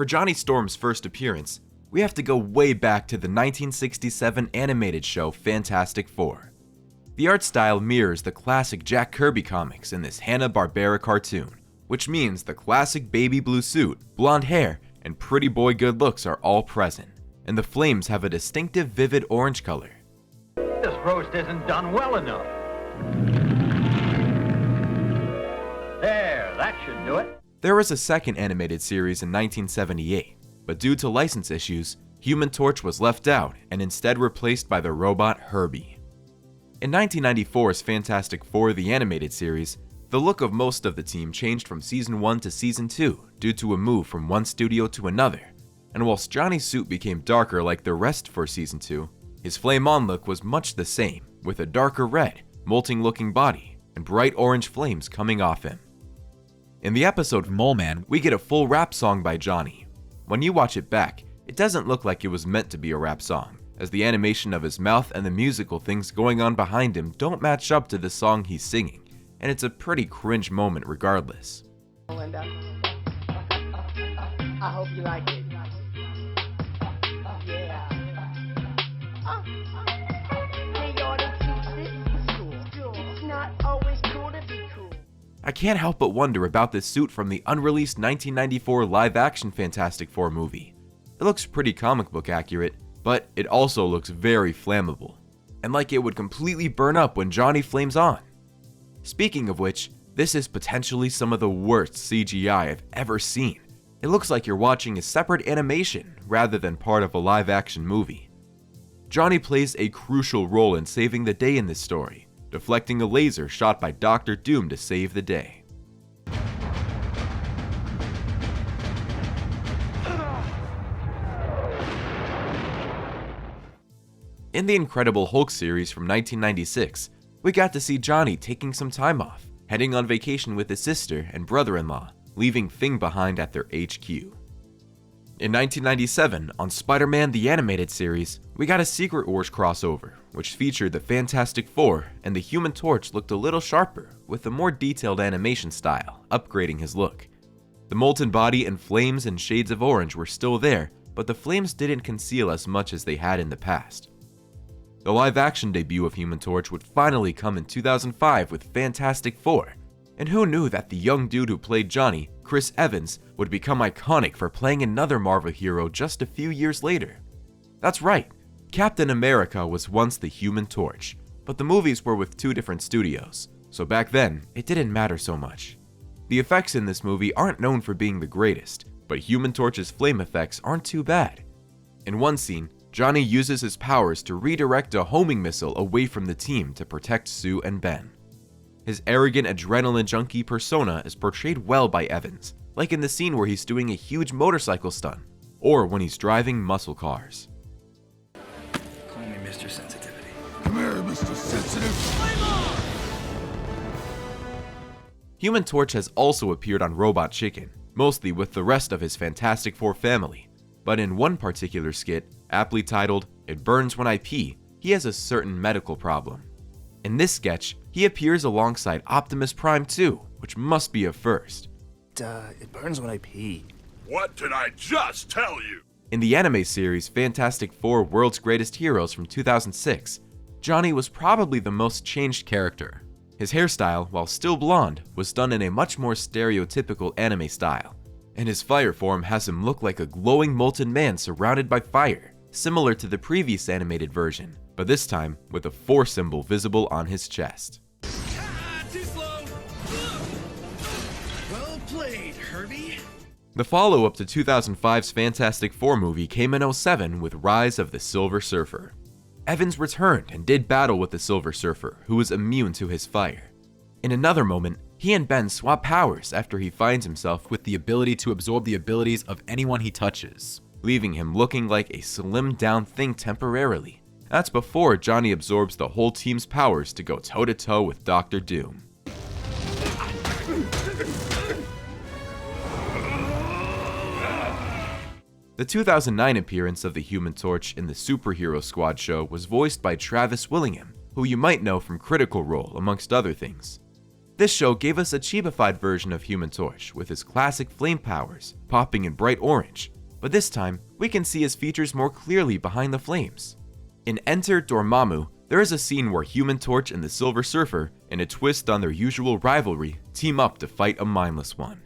For Johnny Storm's first appearance, we have to go way back to the 1967 animated show Fantastic Four. The art style mirrors the classic Jack Kirby comics in this Hanna-Barbera cartoon, which means the classic baby blue suit, blonde hair, and pretty boy good looks are all present, and the flames have a distinctive vivid orange color. This roast isn't done well enough. There, that should do it. There was a second animated series in 1978, but due to license issues, Human Torch was left out and instead replaced by the robot HERBIE. In 1994's Fantastic Four the Animated Series, the look of most of the team changed from Season 1 to Season 2 due to a move from one studio to another, and whilst Johnny's suit became darker like the rest for Season 2, his flame-on look was much the same, with a darker red, molting-looking body, and bright orange flames coming off him. In the episode Mole Man, we get a full rap song by Johnny. When you watch it back, it doesn't look like it was meant to be a rap song, as the animation of his mouth and the musical things going on behind him don't match up to the song he's singing, and it's a pretty cringe moment regardless. Linda, I hope you like it. Yeah. Hey, y'all, this is cool. It's not always cool to be cool. I can't help but wonder about this suit from the unreleased 1994 live-action Fantastic Four movie. It looks pretty comic book accurate, but it also looks very flammable, and like it would completely burn up when Johnny flames on. Speaking of which, this is potentially some of the worst CGI I've ever seen. It looks like you're watching a separate animation rather than part of a live-action movie. Johnny plays a crucial role in saving the day in this story, deflecting a laser shot by Dr. Doom to save the day. In the Incredible Hulk series from 1996, we got to see Johnny taking some time off, heading on vacation with his sister and brother-in-law, leaving Thing behind at their HQ. In 1997, on Spider-Man the Animated Series, we got a Secret Wars crossover, which featured the Fantastic Four, and the Human Torch looked a little sharper, with a more detailed animation style, upgrading his look. The molten body and flames and shades of orange were still there, but the flames didn't conceal as much as they had in the past. The live-action debut of Human Torch would finally come in 2005 with Fantastic Four, and who knew that the young dude who played Johnny, Chris Evans, would become iconic for playing another Marvel hero just a few years later? That's right, Captain America was once the Human Torch, but the movies were with two different studios, so back then, it didn't matter so much. The effects in this movie aren't known for being the greatest, but Human Torch's flame effects aren't too bad. In one scene, Johnny uses his powers to redirect a homing missile away from the team to protect Sue and Ben. His arrogant adrenaline junkie persona is portrayed well by Evans, like in the scene where he's doing a huge motorcycle stunt, or when he's driving muscle cars. Call me Mr. Sensitivity. Come here, Mr. Sensitive. Human Torch has also appeared on Robot Chicken, mostly with the rest of his Fantastic Four family, but in one particular skit, aptly titled, "It Burns When I Pee," he has a certain medical problem. In this sketch, he appears alongside Optimus Prime too, which must be a first. It burns when I pee. What did I just tell you? In the anime series Fantastic Four World's Greatest Heroes from 2006, Johnny was probably the most changed character. His hairstyle, while still blonde, was done in a much more stereotypical anime style, and his fire form has him look like a glowing molten man surrounded by fire, similar to the previous animated version, but this time with a 4 symbol visible on his chest. Too slow. Well played, Herbie. The follow-up to 2005's Fantastic Four movie came in 2007 with Rise of the Silver Surfer. Evans returned and did battle with the Silver Surfer, who was immune to his fire. In another moment, he and Ben swap powers after he finds himself with the ability to absorb the abilities of anyone he touches, leaving him looking like a slimmed-down Thing temporarily. That's before Johnny absorbs the whole team's powers to go toe-to-toe with Dr. Doom. The 2009 appearance of the Human Torch in the Superhero Squad show was voiced by Travis Willingham, who you might know from Critical Role amongst other things. This show gave us a cheapified version of Human Torch with his classic flame powers, popping in bright orange, but this time we can see his features more clearly behind the flames. In Enter Dormammu, there is a scene where Human Torch and the Silver Surfer, in a twist on their usual rivalry, team up to fight a mindless one.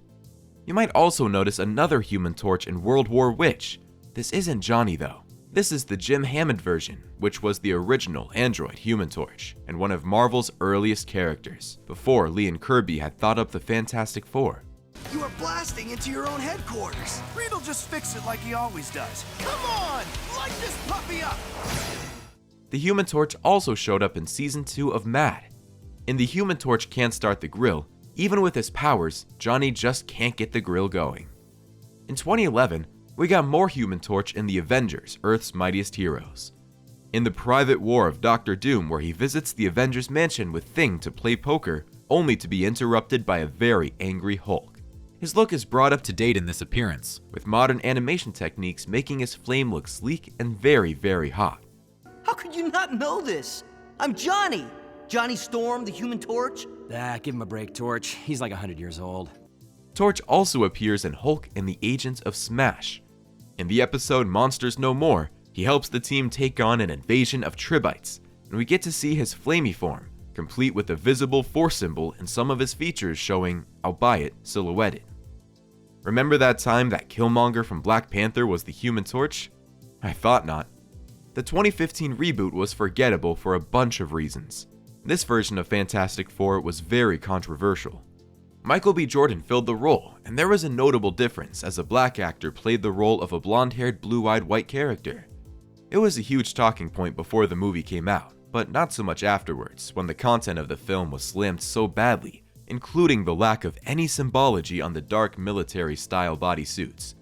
You might also notice another Human Torch in World War Witch. This isn't Johnny though. This is the Jim Hammond version, which was the original android Human Torch, and one of Marvel's earliest characters, before Lee and Kirby had thought up the Fantastic Four. You are blasting into your own headquarters. Reed'll just fix it like he always does. Come on, light this puppy up. The Human Torch also showed up in Season 2 of Mad. In The Human Torch Can't Start the Grill, even with his powers, Johnny just can't get the grill going. In 2011, we got more Human Torch in the Avengers, Earth's Mightiest Heroes. In the private war of Doctor Doom, where he visits the Avengers mansion with Thing to play poker, only to be interrupted by a very angry Hulk. His look is brought up to date in this appearance, with modern animation techniques making his flame look sleek and very, very hot. How could you not know this? I'm Johnny! Johnny Storm, the Human Torch. Give him a break, Torch. He's like 100 years old. Torch also appears in Hulk and the Agents of S.M.A.S.H. In the episode Monsters No More, he helps the team take on an invasion of Tribites, and we get to see his flamey form, complete with a visible Force symbol and some of his features showing, albeit silhouetted. Remember that time that Killmonger from Black Panther was the Human Torch? I thought not. The 2015 reboot was forgettable for a bunch of reasons. This version of Fantastic Four was very controversial. Michael B. Jordan filled the role, and there was a notable difference as a black actor played the role of a blonde-haired, blue-eyed white character. It was a huge talking point before the movie came out, but not so much afterwards, when the content of the film was slammed so badly, including the lack of any symbology on the dark military-style bodysuits.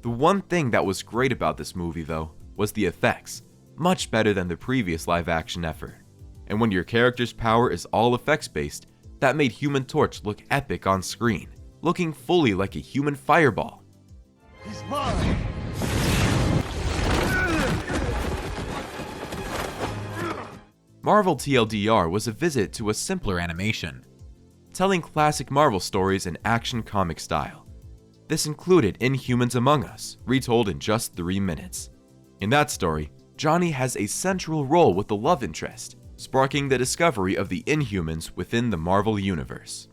The one thing that was great about this movie, though, was the effects, much better than the previous live-action effort. And when your character's power is all effects-based, that made Human Torch look epic on screen, looking fully like a human fireball. He's mine. Marvel TLDR was a visit to a simpler animation, telling classic Marvel stories in action comic style. This included Inhumans Among Us, retold in just 3 minutes. In that story, Johnny has a central role with the love interest, sparking the discovery of the Inhumans within the Marvel Universe.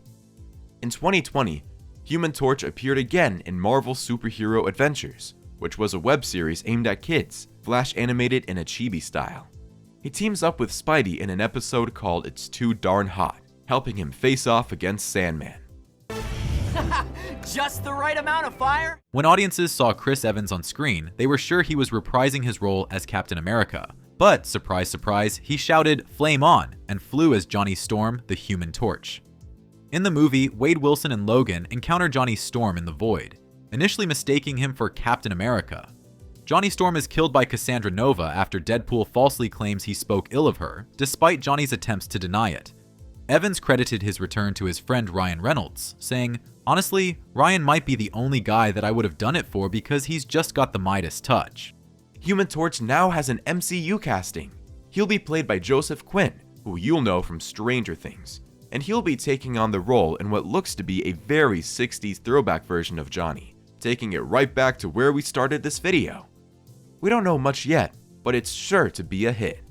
In 2020, Human Torch appeared again in Marvel Superhero Adventures, which was a web series aimed at kids, flash animated in a chibi style. He teams up with Spidey in an episode called It's Too Darn Hot, helping him face off against Sandman. Just the right amount of fire? When audiences saw Chris Evans on screen, they were sure he was reprising his role as Captain America. But, surprise surprise, he shouted "Flame on" and flew as Johnny Storm, the Human Torch. In the movie, Wade Wilson and Logan encounter Johnny Storm in the void, initially mistaking him for Captain America. Johnny Storm is killed by Cassandra Nova after Deadpool falsely claims he spoke ill of her, despite Johnny's attempts to deny it. Evans credited his return to his friend Ryan Reynolds, saying, "Honestly, Ryan might be the only guy that I would have done it for because he's just got the Midas touch." Human Torch now has an MCU casting. He'll be played by Joseph Quinn, who you'll know from Stranger Things, and he'll be taking on the role in what looks to be a very 60s throwback version of Johnny, taking it right back to where we started this video. We don't know much yet, but it's sure to be a hit.